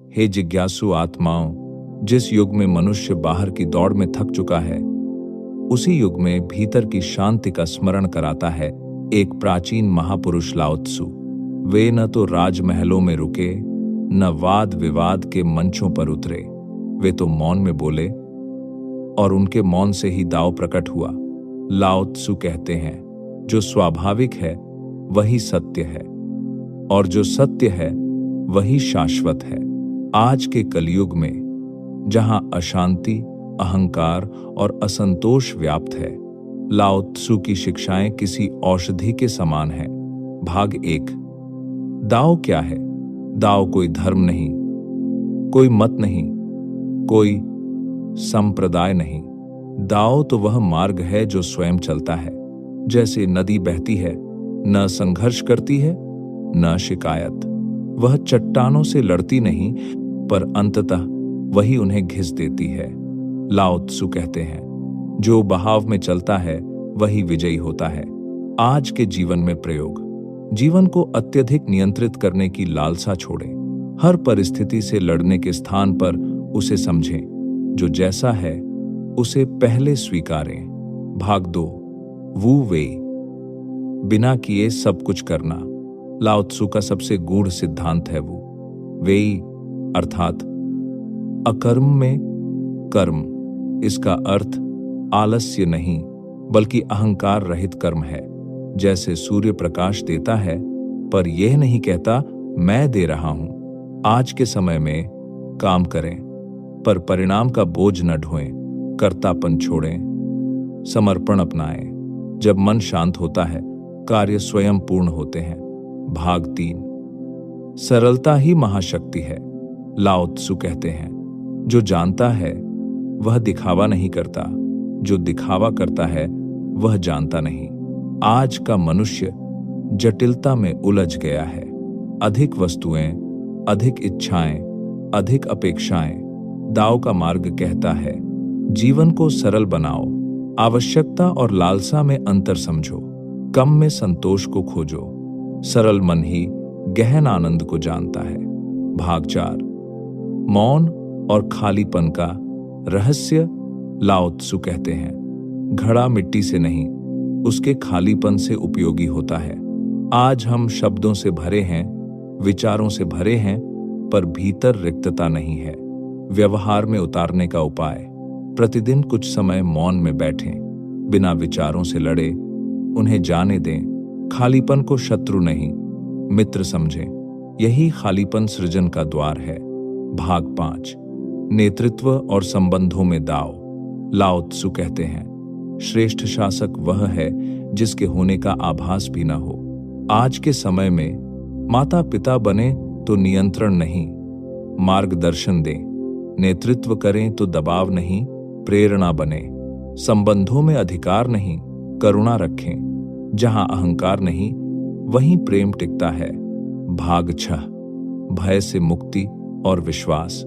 हे जिज्ञासु आत्माओं, जिस युग में मनुष्य बाहर की दौड़ में थक चुका है, उसी युग में भीतर की शांति का स्मरण कराता है एक प्राचीन महापुरुष लाओ त्सु। वे न तो राजमहलों में रुके, न वाद विवाद के मंचों पर उतरे। वे तो मौन में बोले और उनके मौन से ही दाव प्रकट हुआ। लाओ त्सु कहते हैं, जो स्वाभाविक है वही सत्य है, और जो सत्य है वही शाश्वत है। आज के कलयुग में जहां अशांति, अहंकार और असंतोष व्याप्त है, लाओ त्सु की शिक्षाएं किसी औषधि के समान हैं। भाग 1। दाओ क्या है? दाओ कोई धर्म नहीं, कोई मत नहीं, कोई संप्रदाय नहीं। दाओ तो वह मार्ग है जो स्वयं चलता है। जैसे नदी बहती है, न संघर्ष करती है न शिकायत। वह चट्टानों से लड़ती नहीं, पर अंततः वही उन्हें घिस देती है। लाओ त्सु कहते हैं, जो बहाव में चलता है वही विजयी होता है। आज के जीवन में प्रयोग: जीवन को अत्यधिक नियंत्रित करने की लालसा छोड़ें। हर परिस्थिति से लड़ने के स्थान पर उसे समझें। जो जैसा है उसे पहले स्वीकारें। भाग 2। वू वेई, बिना किए सब कुछ करना। लाओ त्सु का सबसे गूढ़ सिद्धांत है वो। वेई अर्थात अकर्म में कर्म। इसका अर्थ आलस्य नहीं, बल्कि अहंकार रहित कर्म है। जैसे सूर्य प्रकाश देता है, पर यह नहीं कहता मैं दे रहा हूं। आज के समय में काम करें, पर परिणाम का बोझ न ढोएं। कर्तापन छोड़ें, समर्पण अपनाएं। जब मन शांत होता है, कार्य स्वयं पूर्ण होते हैं। भाग 3। सरलता ही महाशक्ति है। लाओ त्सु कहते हैं, जो जानता है वह दिखावा नहीं करता, जो दिखावा करता है वह जानता नहीं। आज का मनुष्य जटिलता में उलझ गया है। अधिक वस्तुएं, अधिक इच्छाएं, अधिक अपेक्षाएं। दाओ का मार्ग कहता है, जीवन को सरल बनाओ। आवश्यकता और लालसा में अंतर समझो। कम में संतोष को खोजो। सरल मन ही गहन आनंद को जानता है। भाग 4। मौन और खालीपन का रहस्य। लाओ त्सु कहते हैं, घड़ा मिट्टी से नहीं, उसके खालीपन से उपयोगी होता है। आज हम शब्दों से भरे हैं, विचारों से भरे हैं, पर भीतर रिक्तता नहीं है। व्यवहार में उतारने का उपाय: प्रतिदिन कुछ समय मौन में बैठें, बिना विचारों से लड़े, उन्हें जाने दें। खालीपन को शत्रु नहीं, मित्र समझें। यही खालीपन सृजन का द्वार है। भाग 5। नेतृत्व और संबंधों में दाव। लाओ त्सु कहते हैं, श्रेष्ठ शासक वह है जिसके होने का आभास भी न हो। आज के समय में माता पिता बने तो नियंत्रण नहीं, मार्गदर्शन दें। नेतृत्व करें तो दबाव नहीं, प्रेरणा बने। संबंधों में अधिकार नहीं, करुणा रखें। जहां अहंकार नहीं, वहीं प्रेम टिकता है। भाग 6। भय से मुक्ति और विश्वास।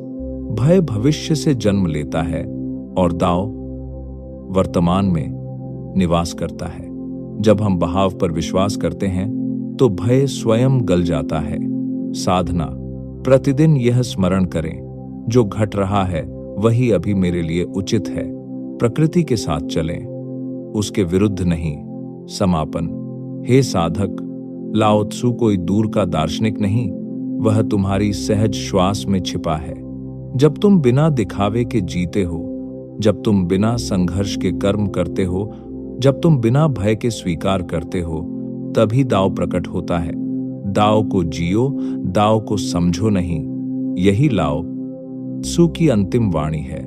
भय भविष्य से जन्म लेता है और दाव वर्तमान में निवास करता है। जब हम बहाव पर विश्वास करते हैं तो भय स्वयं गल जाता है। साधना: प्रतिदिन यह स्मरण करें, जो घट रहा है वही अभी मेरे लिए उचित है। प्रकृति के साथ चलें, उसके विरुद्ध नहीं। समापन: हे साधक, लाओ त्सु कोई दूर का दार्शनिक नहीं, वह तुम्हारी सहज श्वास में छिपा है। जब तुम बिना दिखावे के जीते हो, जब तुम बिना संघर्ष के कर्म करते हो, जब तुम बिना भय के स्वीकार करते हो, तभी दाव प्रकट होता है। दाव को जियो, दाव को समझो नहीं। यही लाओ त्सु की अंतिम वाणी है।